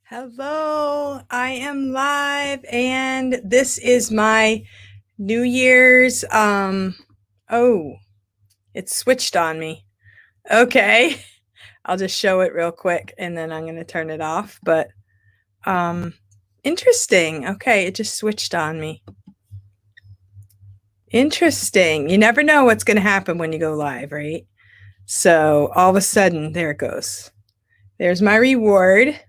Hello, I am live and this is my New Year's oh, it switched on me. Okay. I'll just show it real quick and then I'm going to turn it off, but um interesting. Okay, it just switched on me. Interesting. You never know what's going to happen when you go live, right? So, all of a sudden, there it goes. There's my reward.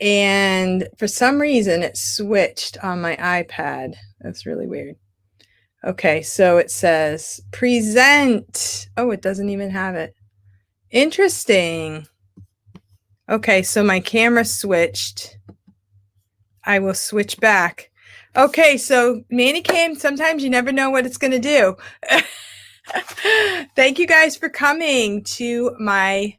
And for some reason, it switched on my iPad. That's really weird. Okay, so it says present. Oh, it doesn't even have it. Interesting. Okay, so my camera switched. I will switch back. Okay, so Manny came. Sometimes you never know what it's going to do. Thank you guys for coming to my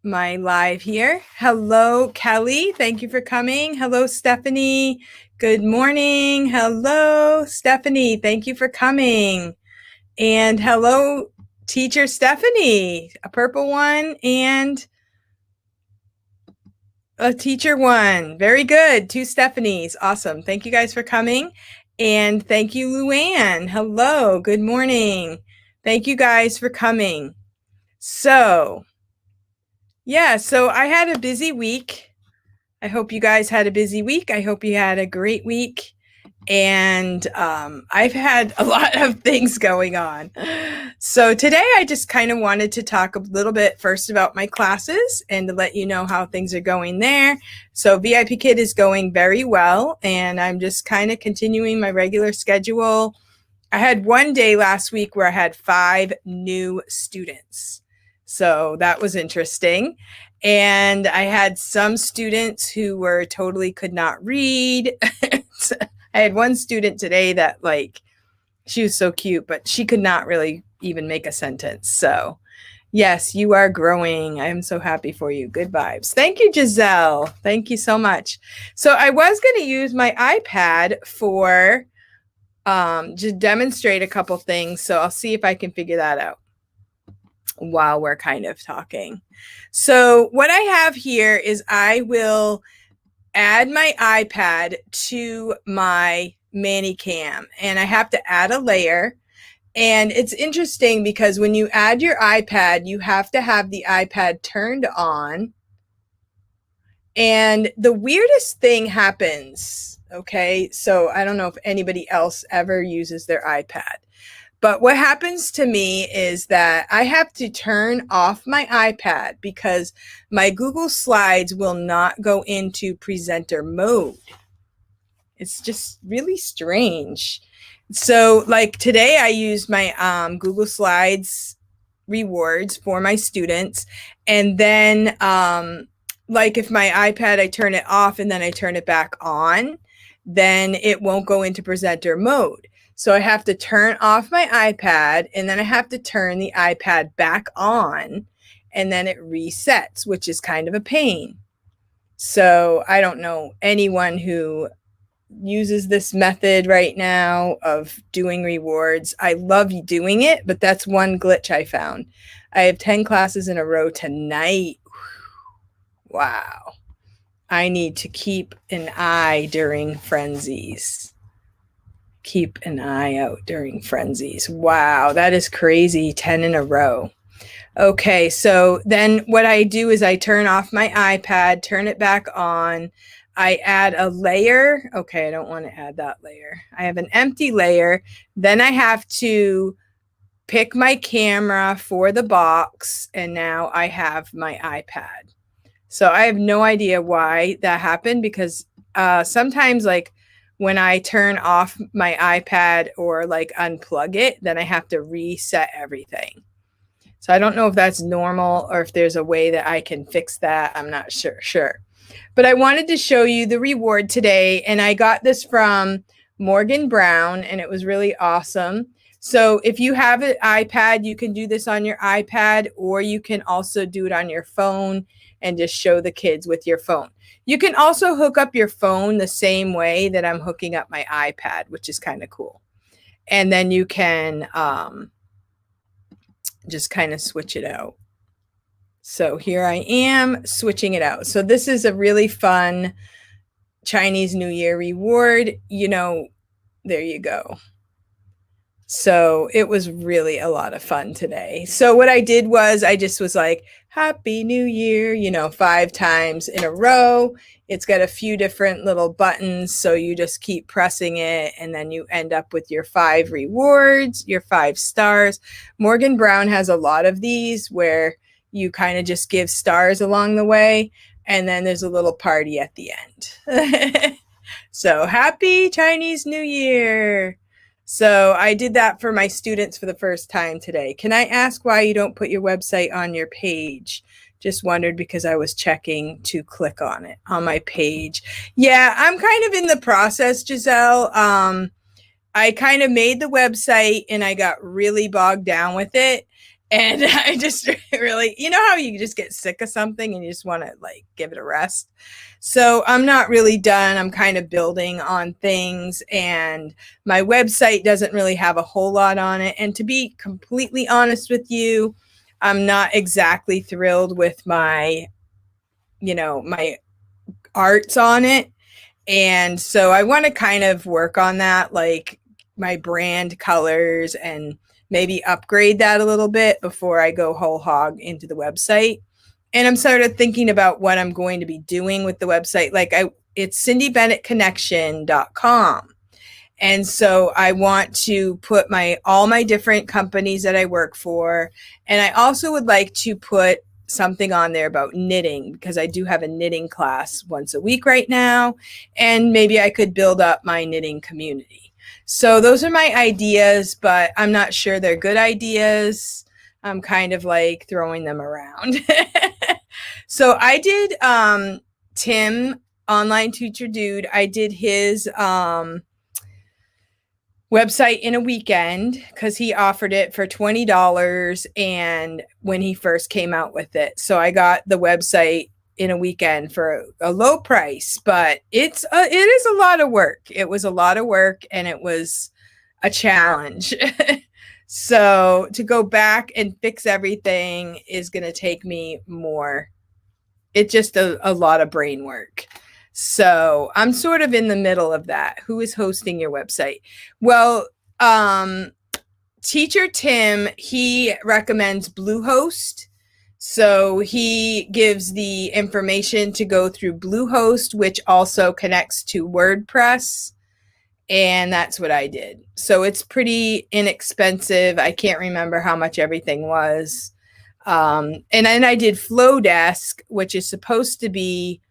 live here. Hello, Kelly. Thank you for coming. Hello, Stephanie. Good morning. Hello, Stephanie. Thank you for coming. And hello, teacher Stephanie, a purple one and a teacher one. Very good. Two Stephanies. Awesome. Thank you guys for coming. And thank you, Luann. Hello. Good morning. Thank you guys for coming. So I had a busy week. I hope you guys had a busy week. I hope you had a great week. And I've had a lot of things going on. So today I just kind of wanted to talk a little bit first about my classes and to let you know how things are going there. So VIPKID is going very well, and I'm just kind of continuing my regular schedule. I had one day last week where I had 5 new students. So that was interesting. And I had some students who were totally could not read. I had one student today that she was so cute, but she could not really even make a sentence. So yes, you are growing. I am so happy for you. Good vibes. Thank you, Giselle. Thank you so much. So I was going to use my iPad for to demonstrate a couple things. So I'll see if I can figure that out while we're kind of talking. So what I have here is I will add my iPad to my ManyCam, and I have to add a layer. And it's interesting because when you add your iPad, you have to have the iPad turned on. And the weirdest thing happens, okay? So I don't know if anybody else ever uses their iPad. But what happens to me is that I have to turn off my iPad because my Google Slides will not go into presenter mode. It's just really strange. So like today I used my Google Slides rewards for my students. And then like if my iPad, I turn it off and then I turn it back on, then it won't go into presenter mode. So I have to turn off my iPad and then I have to turn the iPad back on and then it resets, which is kind of a pain. So I don't know anyone who uses this method right now of doing rewards. I love doing it, but that's one glitch I found. I have 10 classes in a row tonight. Wow. I need to keep an eye during frenzies. Keep an eye out during frenzies. Wow, that is crazy. 10 in a row. Okay, so then what I do is I turn off my iPad, turn it back on. I add a layer. Okay, I don't want to add that layer. I have an empty layer. Then I have to pick my camera for the box, and now I have my iPad. So I have no idea why that happened because sometimes when I turn off my iPad or unplug it, then I have to reset everything. So I don't know if that's normal or if there's a way that I can fix that. I'm not sure. But I wanted to show you the reward today, and I got this from Morgan Brown, and it was really awesome. So if you have an iPad, you can do this on your iPad, or you can also do it on your phone and just show the kids with your phone. You can also hook up your phone the same way that I'm hooking up my iPad, which is kind of cool. And then you can just kind of switch it out. So here I am switching it out. So this is a really fun Chinese New Year reward. There you go. So it was really a lot of fun today. So what I did was I just was like, Happy New Year, 5 times in a row. It's got a few different little buttons. So you just keep pressing it and then you end up with your 5 rewards, your 5 stars. Morgan Brown has a lot of these where you kind of just give stars along the way. And then there's a little party at the end. So happy Chinese New Year. So I did that for my students for the first time today. Can I ask why you don't put your website on your page? Just wondered because I was checking to click on it on my page. Yeah, I'm kind of in the process, Giselle. I kind of made the website and I got really bogged down with it. And I just really, how you just get sick of something and you just want to give it a rest. So I'm not really done. I'm kind of building on things and my website doesn't really have a whole lot on it. And to be completely honest with you, I'm not exactly thrilled with my arts on it. And so I want to kind of work on that, like my brand colors, and maybe upgrade that a little bit before I go whole hog into the website. And I'm sort of thinking about what I'm going to be doing with the website. It's cindybennettconnection.com. And so I want to put all my different companies that I work for. And I also would like to put something on there about knitting because I do have a knitting class once a week right now. And maybe I could build up my knitting community. So those are my ideas, but I'm not sure they're good ideas. I'm kind of throwing them around. So I did Tim, Online Teacher Dude. I did his website in a weekend because he offered it for $20 and when he first came out with it. So I got the website in a weekend for a low price, but it is a lot of work. It was a lot of work and it was a challenge. So to go back and fix everything is going to take me more. It's just a lot of brain work. So I'm sort of in the middle of that. Who is hosting your website? Well, Teacher Tim, he recommends Bluehost. So he gives the information to go through Bluehost, which also connects to WordPress. And that's what I did. So it's pretty inexpensive. I can't remember how much everything was. And then I did Flowdesk, which is supposed to be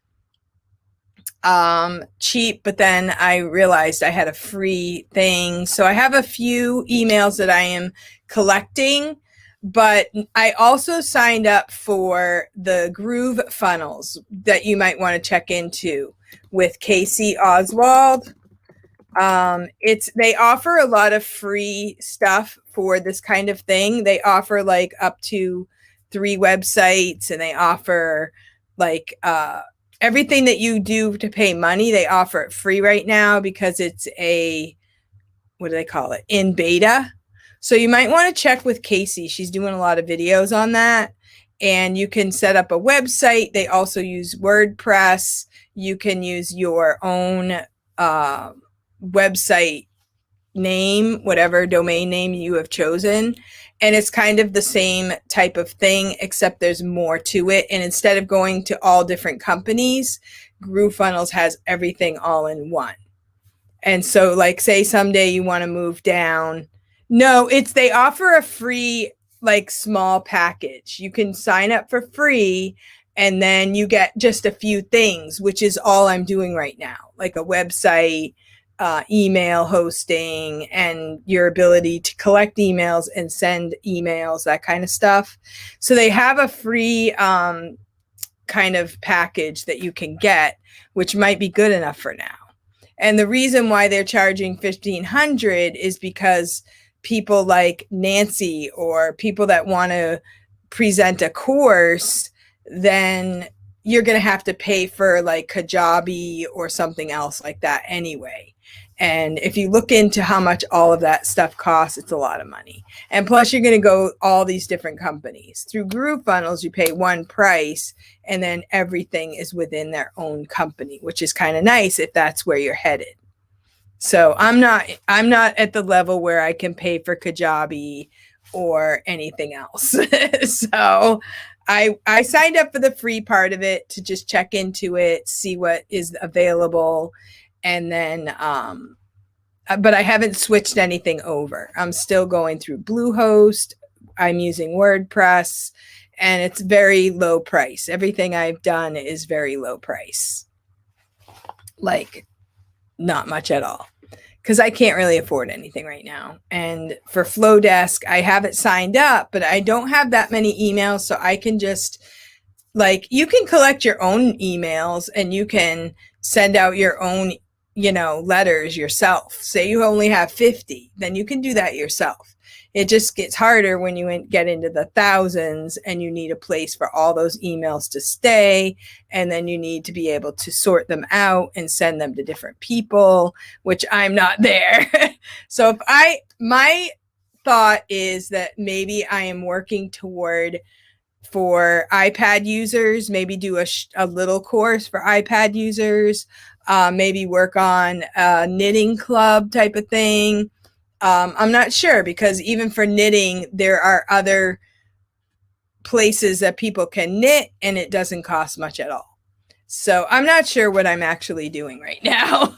cheap, but then I realized I had a free thing. So I have a few emails that I am collecting. But I also signed up for the Groove funnels that you might want to check into with Casey Oswald. They offer a lot of free stuff for this kind of thing. They offer up to 3 websites, and they offer everything that you do to pay money. They offer it free right now because it's what do they call it? In beta. So you might want to check with Casey. She's doing a lot of videos on that. And you can set up a website. They also use WordPress. You can use your own website name, whatever domain name you have chosen. And it's kind of the same type of thing, except there's more to it. And instead of going to all different companies, GrooveFunnels has everything all in one. And so say someday you want to move down. No, they offer a free, small package. You can sign up for free and then you get just a few things, which is all I'm doing right now, like a website, email hosting, and your ability to collect emails and send emails, that kind of stuff. So they have a free kind of package that you can get, which might be good enough for now. And the reason why they're charging $1,500 is because people like Nancy or people that want to present a course, then you're going to have to pay for Kajabi or something else like that anyway. And if you look into how much all of that stuff costs, it's a lot of money. And plus you're going to go all these different companies. Through GrooveFunnels, you pay one price and then everything is within their own company, which is kind of nice if that's where you're headed. So I'm not at the level where I can pay for Kajabi or anything else. So I signed up for the free part of it to just check into it, see what is available. And then, but I haven't switched anything over. I'm still going through Bluehost. I'm using WordPress and it's very low price. Everything I've done is very low price. Like not much at all. Because I can't really afford anything right now. And for Flowdesk, I have it signed up, but I don't have that many emails. So I can just, like, you can collect your own emails and you can send out your own, letters yourself. Say you only have 50, then you can do that yourself. It just gets harder when you get into the thousands and you need a place for all those emails to stay. And then you need to be able to sort them out and send them to different people, which I'm not there. So my thought is that maybe I am working toward for iPad users, maybe do a little course for iPad users, maybe work on a knitting club type of thing. I'm not sure because even for knitting, there are other places that people can knit and it doesn't cost much at all. So I'm not sure what I'm actually doing right now.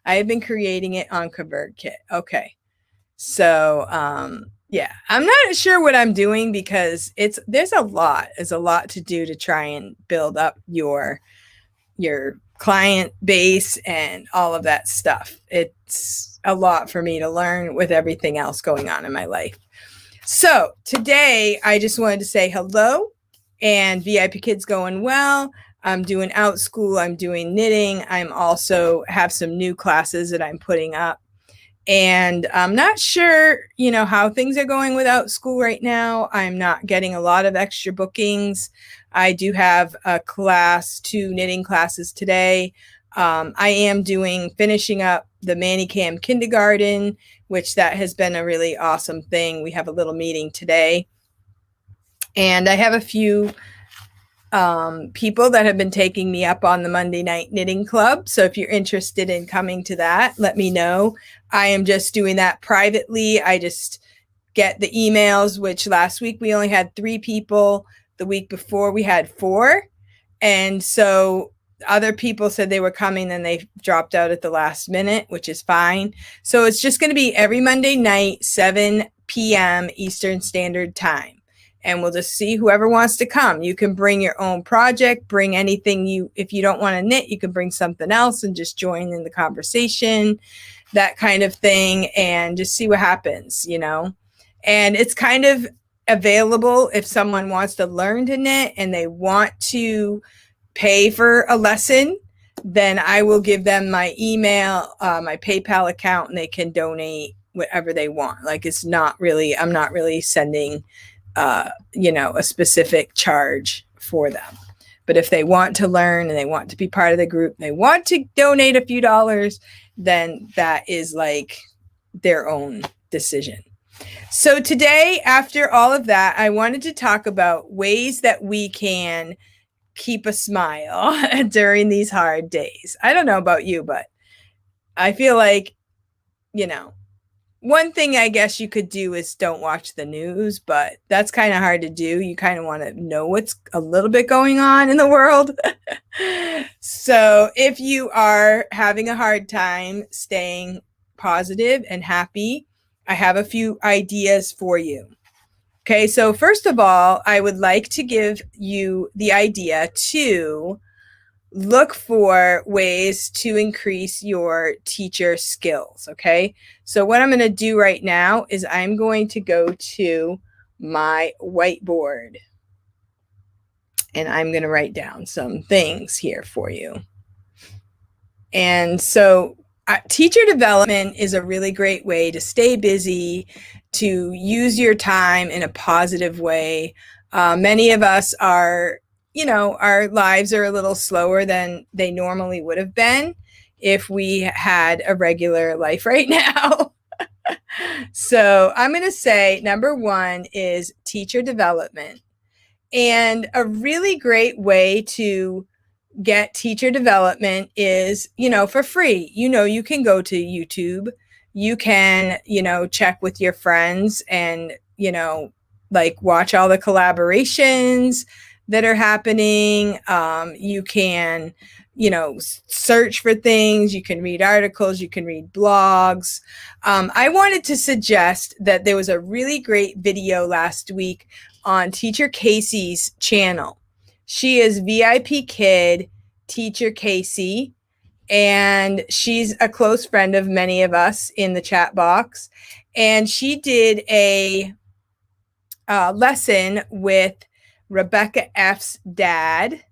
I have been creating it on ConvertKit. Okay. So, yeah, I'm not sure what I'm doing because there's a lot to do to try and build up your client base and all of that stuff. It's a lot for me to learn with everything else going on in my life. So today I just wanted to say hello and VIPKID's going well. I'm doing OutSchool. I'm doing knitting. I'm also have some new classes that I'm putting up. And I'm not sure, how things are going with OutSchool right now. I'm not getting a lot of extra bookings. I do have a class, 2 knitting classes today. I am finishing up the Manicam kindergarten, which that has been a really awesome thing. We have a little meeting today. And I have a few people that have been taking me up on the Monday night knitting club. So if you're interested in coming to that, let me know. I am just doing that privately. I just get the emails, which last week we only had 3 people. The week before we had 4. And so other people said they were coming, then they dropped out at the last minute, which is fine. So it's just going to be every Monday night, 7 p.m. Eastern Standard Time. And we'll just see whoever wants to come. You can bring your own project, bring anything if you don't want to knit, you can bring something else and just join in the conversation, that kind of thing, and just see what happens, And it's kind of available if someone wants to learn to knit and they want to pay for a lesson, then I will give them my email, my PayPal account, and they can donate whatever they want. Like I'm not really sending a specific charge for them. But if they want to learn and they want to be part of the group, they want to donate a few dollars, then that is like their own decision. So today, after all of that, I wanted to talk about ways that we can keep a smile during these hard days. I don't know about you, but I feel like, one thing I guess you could do is don't watch the news, but that's kind of hard to do. You kind of want to know what's a little bit going on in the world. So if you are having a hard time staying positive and happy, I have a few ideas for you. Okay, so first of all, I would like to give you the idea to look for ways to increase your teacher skills, okay? So what I'm going to do right now is I'm going to go to my whiteboard and I'm going to write down some things here for you. And so teacher development is a really great way to stay busy, to use your time in a positive way. Many of us are, our lives are a little slower than they normally would have been. if we had a regular life right now. So I'm going to say number one is teacher development. And a really great way to get teacher development is, for free. You can go to YouTube. You can, check with your friends and, like watch all the collaborations that are happening. You can, search for things. You can read articles. You can read blogs. I wanted to suggest that there was a really great video last week on Teacher Casey's channel. She is VIPKID Teacher Casey, and she's a close friend of many of us in the chat box. And she did a lesson with Rebecca F's dad,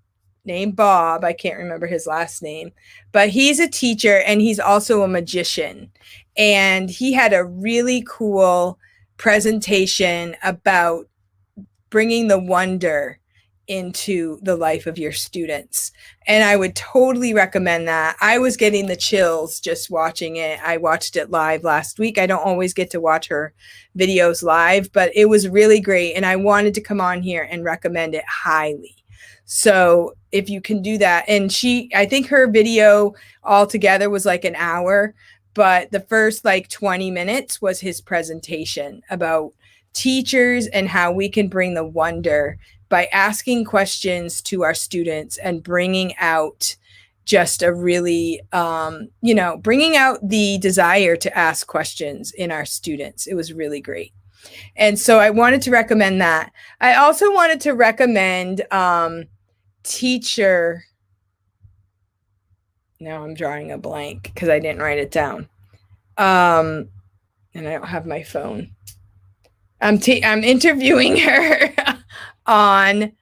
named Bob. I can't remember his last name, but he's a teacher and he's also a magician. And he had a really cool presentation about bringing the wonder into the life of your students. And I would totally recommend that. I was getting the chills just watching it. I watched it live last week. I don't always get to watch her videos live, but it was really great. And I wanted to come on here and recommend it highly. So if you can do that, and I think her video altogether was like an hour, but the first like 20 minutes was his presentation about teachers and how we can bring the wonder by asking questions to our students and bringing out just a really, bringing out the desire to ask questions in our students. It was really great. And so I wanted to recommend that. I also wanted to recommend teacher. Now I'm drawing a blank because I didn't write it down. And I don't have my phone. I'm interviewing her on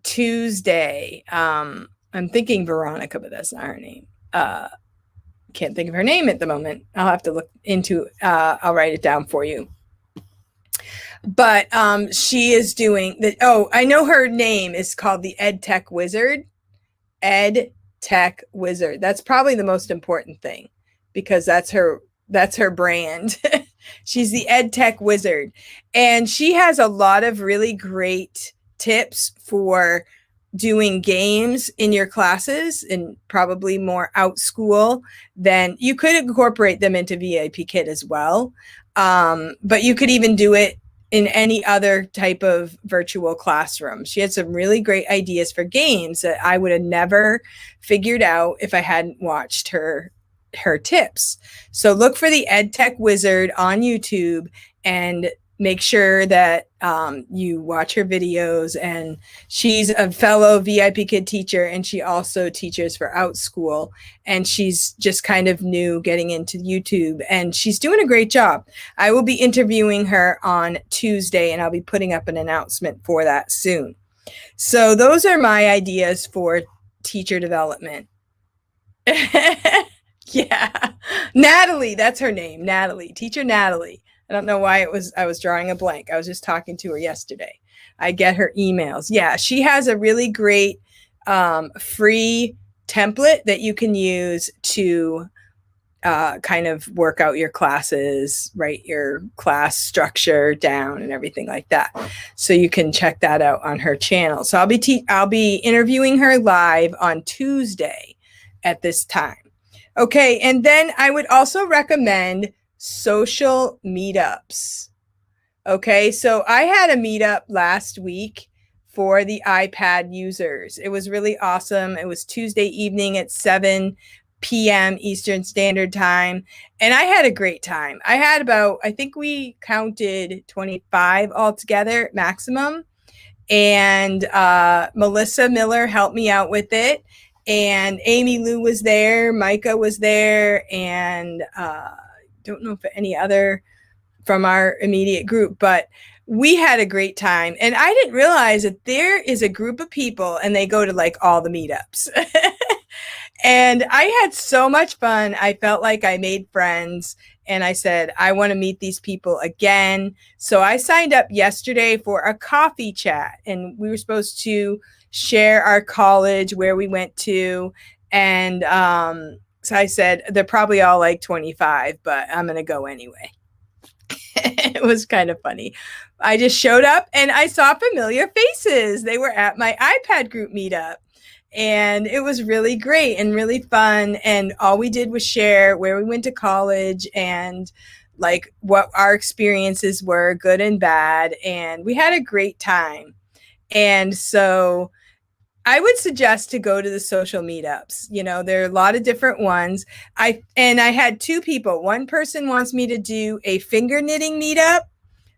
Tuesday. I'm thinking Veronica, but that's not her name. Can't think of her name at the moment. I'll have to look into, I'll write it down for you. But she is doing the, I know her name is called the EdTech Wizard. EdTech Wizard. That's probably the most important thing because that's her brand. She's the EdTech Wizard. And she has a lot of really great tips for doing games in your classes and probably more out school than you could incorporate them into VIPKID as well. But you could even do it in any other type of virtual classroom. She had some really great ideas for games that I would have never figured out if I hadn't watched her tips. So look for the EdTech Wizard on YouTube and make sure that you watch her videos. And she's a fellow VIPKID teacher, and she also teaches for Out School. And she's just kind of new getting into YouTube, and she's doing a great job. I will be interviewing her on Tuesday, and I'll be putting up an announcement for that soon. So those are my ideas for teacher development. Yeah, Natalie, that's her name. Natalie, teacher Natalie. I don't know why I was drawing a blank. I was just talking to her yesterday. I get her emails. Yeah, she has a really great free template that you can use to kind of work out your classes, write your class structure down and everything like that. So you can check that out on her channel. So I'll be interviewing her live on Tuesday at this time. Okay, and then I would also recommend social meetups. Okay, so I had a meetup last week for the iPad users. It was really awesome. It was Tuesday evening at 7 p.m. Eastern Standard Time, and I had a great time. I had about, I think we counted 25 altogether maximum, and Melissa Miller helped me out with it. And Amy Lou was there, Micah was there, and don't know if any other from our immediate group, but we had a great time. And I didn't realize that there is a group of people and they go to like all the meetups. And I had so much fun. I felt like I made friends, and I said, I want to meet these people again. So I signed up yesterday for a coffee chat, and we were supposed to share our college, where we went to, and I said, they're probably all like 25, but I'm going to go anyway. It was kind of funny. I just showed up and I saw familiar faces. They were at my iPad group meetup. And it was really great and really fun. And all we did was share where we went to college and like what our experiences were, good and bad. And we had a great time. And so I would suggest to go to the social meetups. You know, there are a lot of different ones. I had two people. One person wants me to do a finger knitting meetup.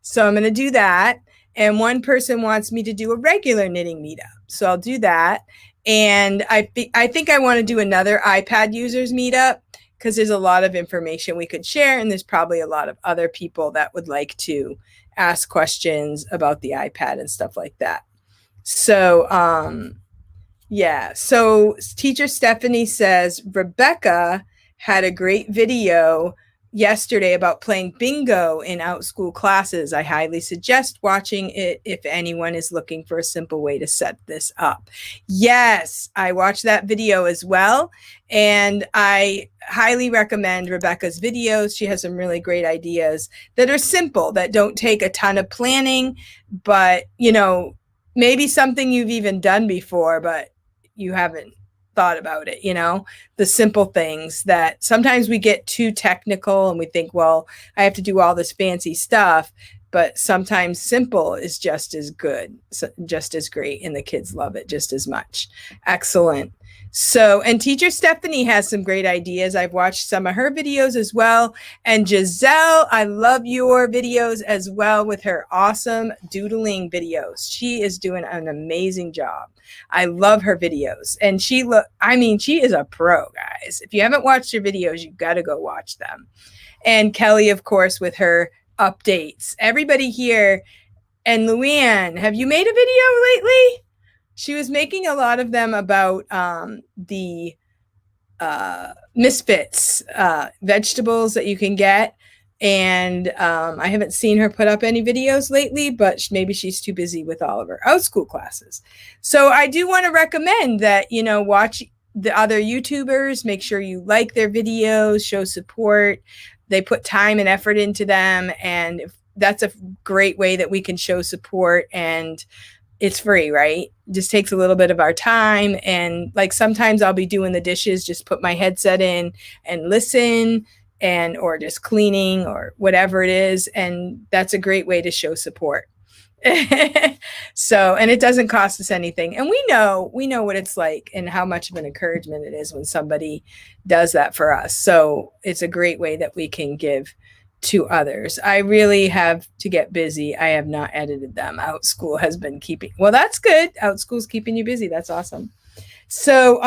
So I'm going to do that. And one person wants me to do a regular knitting meetup. So I'll do that. And I think I want to do another iPad users meetup because there's a lot of information we could share. And there's probably a lot of other people that would like to ask questions about the iPad and stuff like that. So, yeah. So teacher Stephanie says, Rebecca had a great video yesterday about playing bingo in out-school classes. I highly suggest watching it if anyone is looking for a simple way to set this up. Yes, I watched that video as well. And I highly recommend Rebecca's videos. She has some really great ideas that are simple, that don't take a ton of planning, but, you know, maybe something you've even done before, but you haven't thought about it, you know, the simple things that sometimes we get too technical and we think, well, I have to do all this fancy stuff, but sometimes simple is just as good, just as great, and the kids love it just as much. Excellent. So, and teacher Stephanie has some great ideas. I've watched some of her videos as well. And Giselle, I love your videos as well with her awesome doodling videos. She is doing an amazing job. I love her videos. And she is a pro, guys. If you haven't watched her videos, you've got to go watch them. And Kelly, of course, with her updates. Everybody here. And Luann, have you made a video lately? She was making a lot of them about the Misfits vegetables that you can get. And I haven't seen her put up any videos lately, but maybe she's too busy with all of her out-school classes. So I do want to recommend that, you know, watch the other YouTubers, make sure you like their videos, show support. They put time and effort into them. And that's a great way that we can show support, and it's free, right? It just takes a little bit of our time. And like sometimes I'll be doing the dishes, just put my headset in and listen, or just cleaning or whatever it is. And that's a great way to show support. So, and it doesn't cost us anything. And we know what it's like and how much of an encouragement it is when somebody does that for us. So it's a great way that we can give to others. I really have to get busy. I have not edited them. OutSchool has been keeping, well, that's good. OutSchool's keeping you busy. That's awesome. So,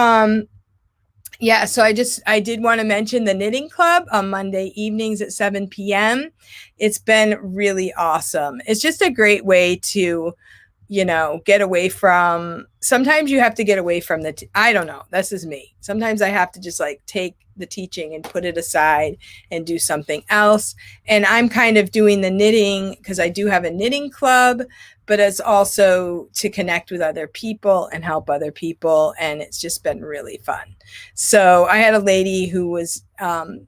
yeah, so I did want to mention the knitting club on Monday evenings at 7 p.m. It's been really awesome. It's just a great way to, you know, get away from, sometimes you have to get away from I don't know, this is me. Sometimes I have to just like take the teaching and put it aside and do something else. And I'm kind of doing the knitting because I do have a knitting club, but it's also to connect with other people and help other people. And it's just been really fun. So I had a lady who was,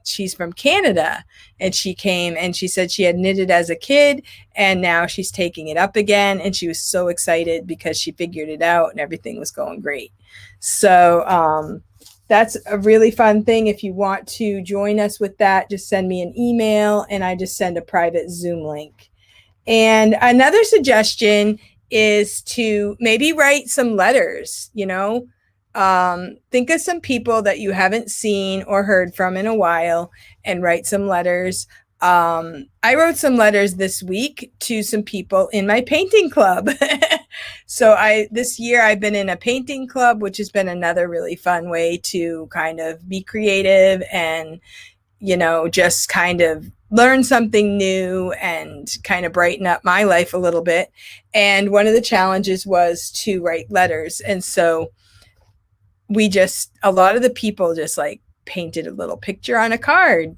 she's from Canada, and she came and she said she had knitted as a kid and now she's taking it up again. And she was so excited because she figured it out and everything was going great. So, that's a really fun thing. If you want to join us with that, just send me an email and I just send a private Zoom link. And another suggestion is to maybe write some letters, you know, think of some people that you haven't seen or heard from in a while and write some letters. I wrote some letters this week to some people in my painting club. So this year I've been in a painting club, which has been another really fun way to kind of be creative and, you know, just kind of learn something new and kind of brighten up my life a little bit. And one of the challenges was to write letters. And so a lot of the people just like painted a little picture on a card.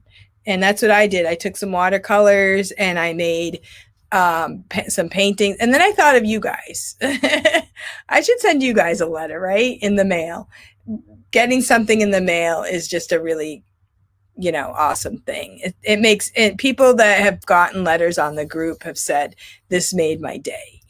And that's what I did. I took some watercolors and I made some paintings. And then I thought of you guys. I should send you guys a letter, right? In the mail. Getting something in the mail is just a really, awesome thing. It makes it, people that have gotten letters on the group have said, this made my day.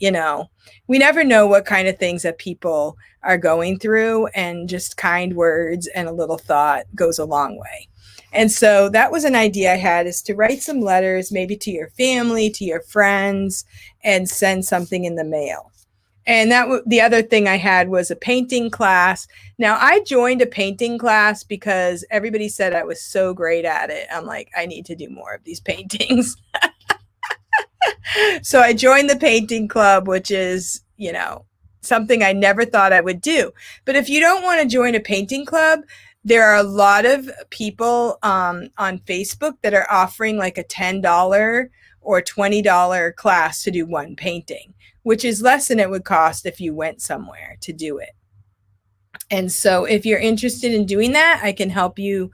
We never know what kind of things that people are going through, and just kind words and a little thought goes a long way. And so that was an idea I had, is to write some letters, maybe to your family, to your friends, and send something in the mail. And the other thing I had was a painting class. Now, I joined a painting class because everybody said I was so great at it. I'm like, I need to do more of these paintings. So I joined the painting club, which is, something I never thought I would do. But if you don't want to join a painting club, there are a lot of people on Facebook that are offering like a $10 or $20 class to do one painting, which is less than it would cost if you went somewhere to do it. And so if you're interested in doing that, I can help you,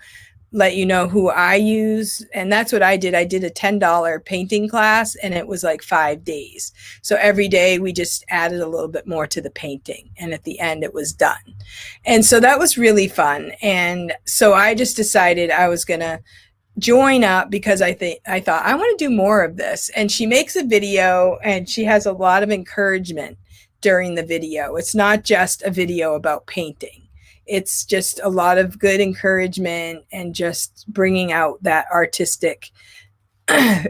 let you know who I use. And that's what I did. I did a $10 painting class, and it was like 5 days. So every day we just added a little bit more to the painting, and at the end it was done. And so that was really fun. And so I just decided I was going to join up, because I thought I want to do more of this. And she makes a video, and she has a lot of encouragement during the video. It's not just a video about painting. It's just a lot of good encouragement and just bringing out that artistic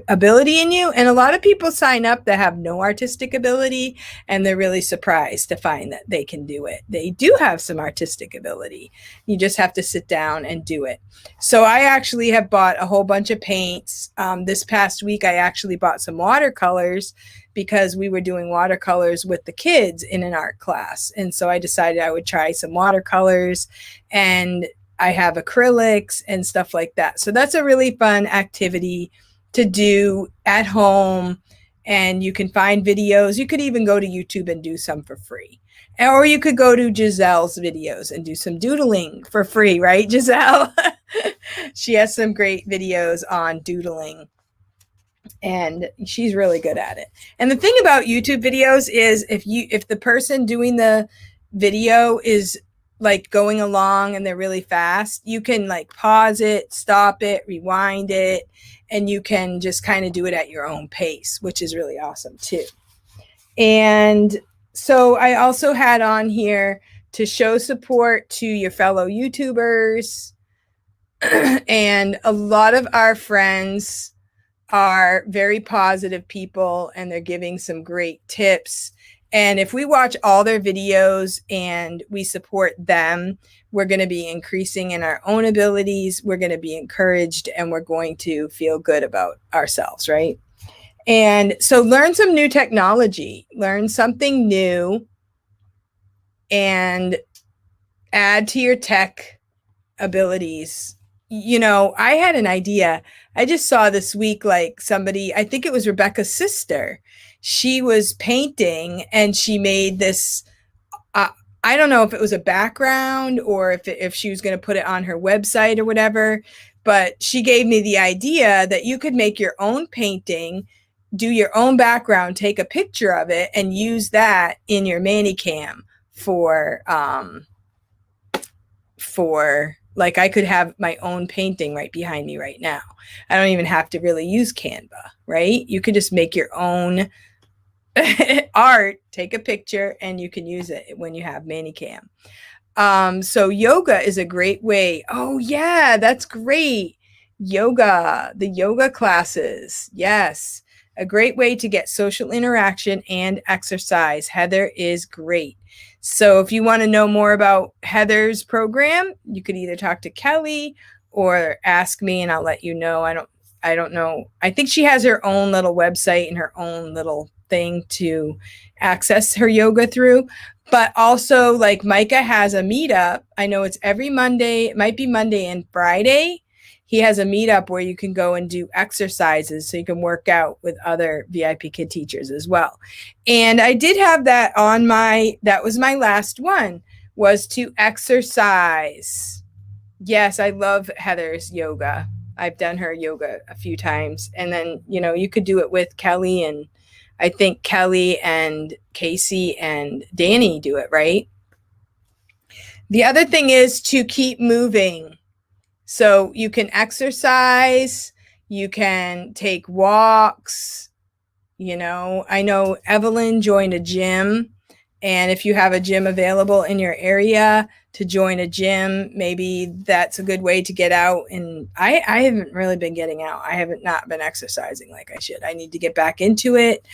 ability in you. And a lot of people sign up that have no artistic ability, and they're really surprised to find that they can do it. They do have some artistic ability. You just have to sit down and do it. So I actually have bought a whole bunch of paints. This past week, I actually bought some watercolors, because we were doing watercolors with the kids in an art class. And so I decided I would try some watercolors, and I have acrylics and stuff like that. So that's a really fun activity to do at home. And you can find videos. You could even go to YouTube and do some for free. Or you could go to Giselle's videos and do some doodling for free, right, Giselle? She has some great videos on doodling, and she's really good at it. And the thing about YouTube videos is, if the person doing the video is like going along and they're really fast, you can like pause it, stop it, rewind it, and you can just kind of do it at your own pace, which is really awesome too. And so I also had on here to show support to your fellow YouTubers. And a lot of our friends are very positive people, and they're giving some great tips. And if we watch all their videos and we support them, we're going to be increasing in our own abilities. We're going to be encouraged, and we're going to feel good about ourselves, right? And so learn some new technology, learn something new, and add to your tech abilities. I had an idea. I just saw this week, like somebody, I think it was Rebecca's sister. She was painting, and she made this, I don't know if it was a background or if she was going to put it on her website or whatever, but she gave me the idea that you could make your own painting, do your own background, take a picture of it, and use that in your Manicam for like, I could have my own painting right behind me right now. I don't even have to really use Canva, right? You could just make your own art, take a picture, and you can use it when you have Manicam. So yoga is a great way. Oh yeah, that's great. Yoga, the yoga classes. Yes. A great way to get social interaction and exercise. Heather is great. So if you want to know more about Heather's program, you could either talk to Kelly or ask me, and I'll let you know. I don't know. I think she has her own little website and her own little thing to access her yoga through. But also, like, Micah has a meetup. I know it's every Monday. It might be Monday and Friday. He has a meetup where you can go and do exercises, so you can work out with other VIPKID teachers as well. And I did have that on that was my last one, was to exercise. Yes, I love Heather's yoga. I've done her yoga a few times. And then, you could do it with Kelly and I think Kelly and Casey and Danny do it, right? The other thing is to keep moving. So you can exercise, you can take walks. You know, I know Evelyn joined a gym, and if you have a gym available in your area to join a gym, maybe that's a good way to get out. And I haven't really been getting out. I haven't not been exercising like I should. I need to get back into it.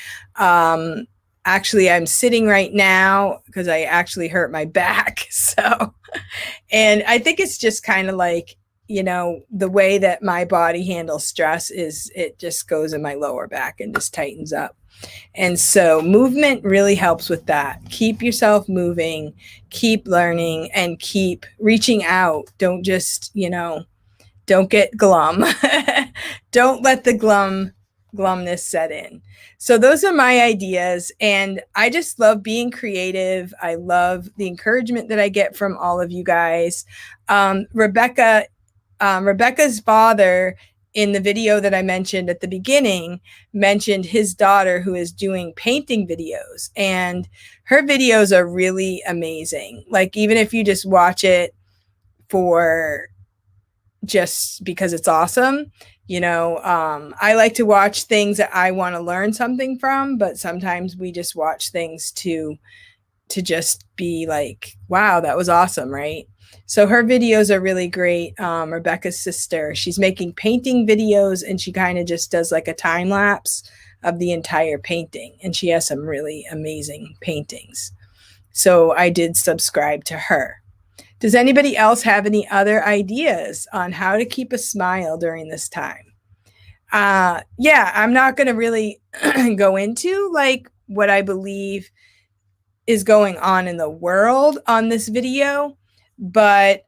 Actually, I'm sitting right now because I actually hurt my back. So, and I think it's just kind of like, you know, the way that my body handles stress is it just goes in my lower back and just tightens up. And so movement really helps with that. Keep yourself moving, keep learning, and keep reaching out. Don't just, you know, don't get glum. Don't let the glumness set in. So those are my ideas. And I just love being creative. I love the encouragement that I get from all of you guys. Rebecca's father, in the video that I mentioned at the beginning, mentioned his daughter who is doing painting videos, and her videos are really amazing. Like, even if you just watch it for just because it's awesome, you know, I like to watch things that I want to learn something from, but sometimes we just watch things to just be like, wow, that was awesome, right? So her videos are really great. Rebecca's sister, she's making painting videos, and she kind of just does like a time lapse of the entire painting. And she has some really amazing paintings. So I did subscribe to her. Does anybody else have any other ideas on how to keep a smile during this time? Yeah, I'm not going to really go into like what I believe is going on in the world on this video. But,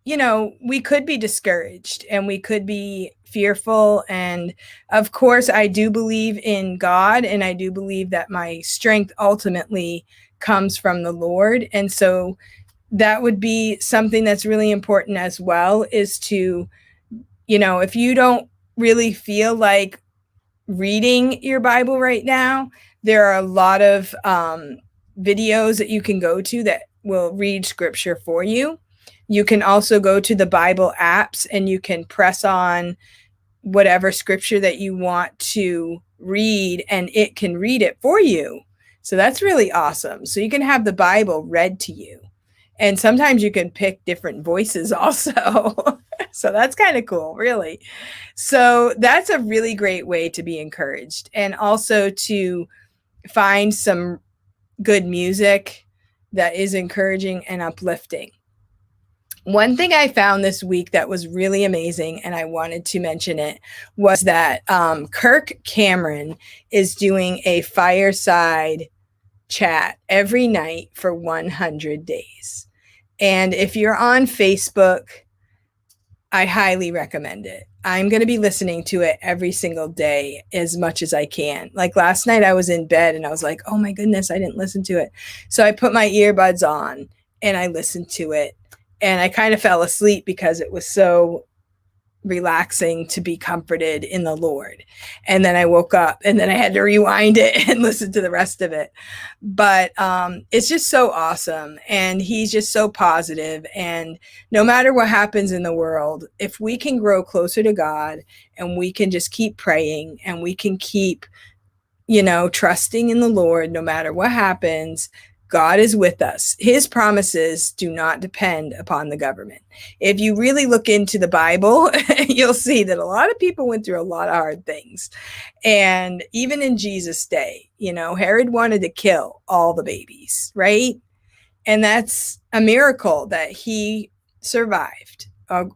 you know, we could be discouraged and we could be fearful. And of course, I do believe in God, and I do believe that my strength ultimately comes from the Lord. And so that would be something that's really important as well, is to, you know, if you don't really feel like reading your Bible right now, there are a lot of videos that you can go to that will read scripture for you. You can also go to the Bible apps and you can press on whatever scripture that you want to read, and it can read it for you. So that's really awesome. So you can have the Bible read to you. And sometimes you can pick different voices also. So that's kind of cool, really. So that's a really great way to be encouraged, and also to find some good music that is encouraging and uplifting. One thing I found this week that was really amazing, and I wanted to mention it, was that Kirk Cameron is doing a Fireside Chat every night for 100 days. And if you're on Facebook, I highly recommend it. I'm going to be listening to it every single day as much as I can. Like last night I was in bed and I was like, oh my goodness, I didn't listen to it. So I put my earbuds on and I listened to it, and I kind of fell asleep because it was so relaxing to be comforted in the Lord. And then I woke up and then I had to rewind it and listen to the rest of it. But it's just so awesome. And he's just so positive. And no matter what happens in the world, if we can grow closer to God and we can just keep praying and we can keep, you know, trusting in the Lord, no matter what happens, God is with us. His promises do not depend upon the government. If you really look into the Bible, you'll see that a lot of people went through a lot of hard things. And even in Jesus' day, you know, Herod wanted to kill all the babies, right? And that's a miracle that he survived.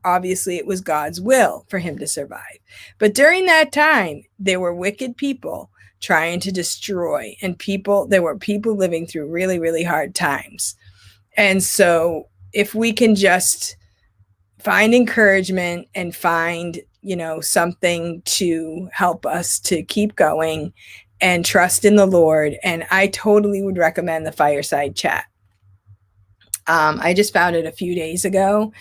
Obviously, it was God's will for him to survive. But during that time, there were wicked people trying to destroy, and there were people living through really, really hard times. And so if we can just find encouragement and find, you know, something to help us to keep going and trust in the Lord. And I totally would recommend the Fireside Chat. I just found it a few days ago,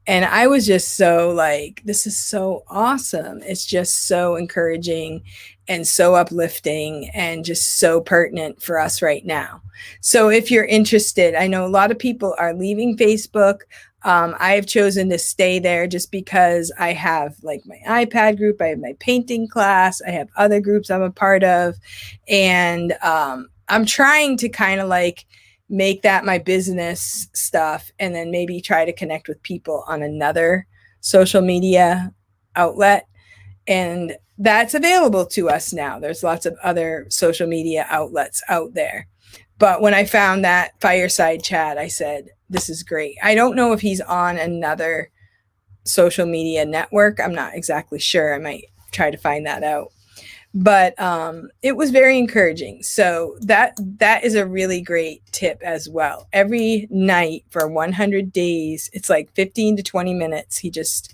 And I was just so like, this is so awesome. It's just so encouraging and so uplifting and just so pertinent for us right now. So if you're interested, I know a lot of people are leaving Facebook. I have chosen to stay there just because I have like my iPad group, I have my painting class, I have other groups I'm a part of. And I'm trying to kind of like make that my business stuff and then maybe try to connect with people on another social media outlet. And that's available to us now. There's lots of other social media outlets out there. But when I found that Fireside Chat, I said, this is great. I don't know if he's on another social media network. I'm not exactly sure. I might try to find that out. But it was very encouraging. So that is a really great tip as well. Every night for 100 days, it's like 15 to 20 minutes. He just,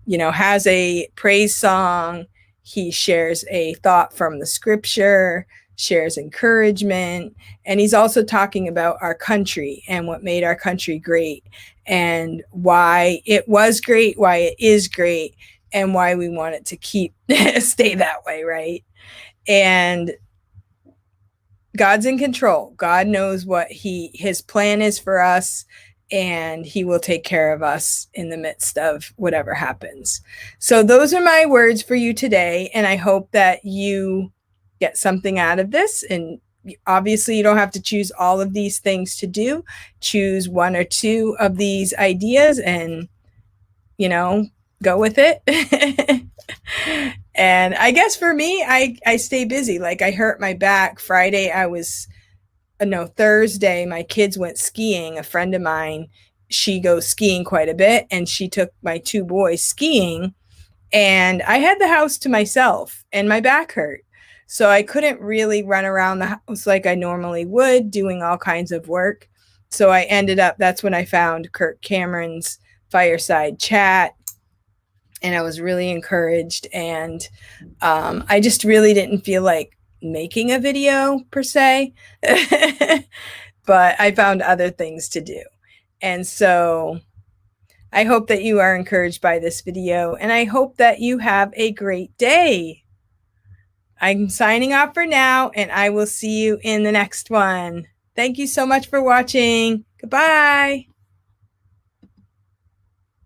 has a praise song. He shares a thought from the scripture, shares encouragement. And he's also talking about our country and what made our country great and why it was great, why it is great, and why we want it to stay that way, right? And God's in control. God knows what his plan is for us, and he will take care of us in the midst of whatever happens. So those are my words for you today, and I hope that you get something out of this. And obviously you don't have to choose all of these things to do. Choose one or two of these ideas and, go with it. And I guess for me, I stay busy. Like I hurt my back Friday. Thursday, my kids went skiing. A friend of mine, she goes skiing quite a bit, and she took my two boys skiing, and I had the house to myself and my back hurt. So I couldn't really run around the house like I normally would, doing all kinds of work. So I ended up, that's when I found Kirk Cameron's Fireside Chat, and I was really encouraged. And I just really didn't feel like making a video per se, but I found other things to do. And so I hope that you are encouraged by this video, and I hope that you have a great day. I'm signing off for now, and I will see you in the next one. Thank you so much for watching. Goodbye.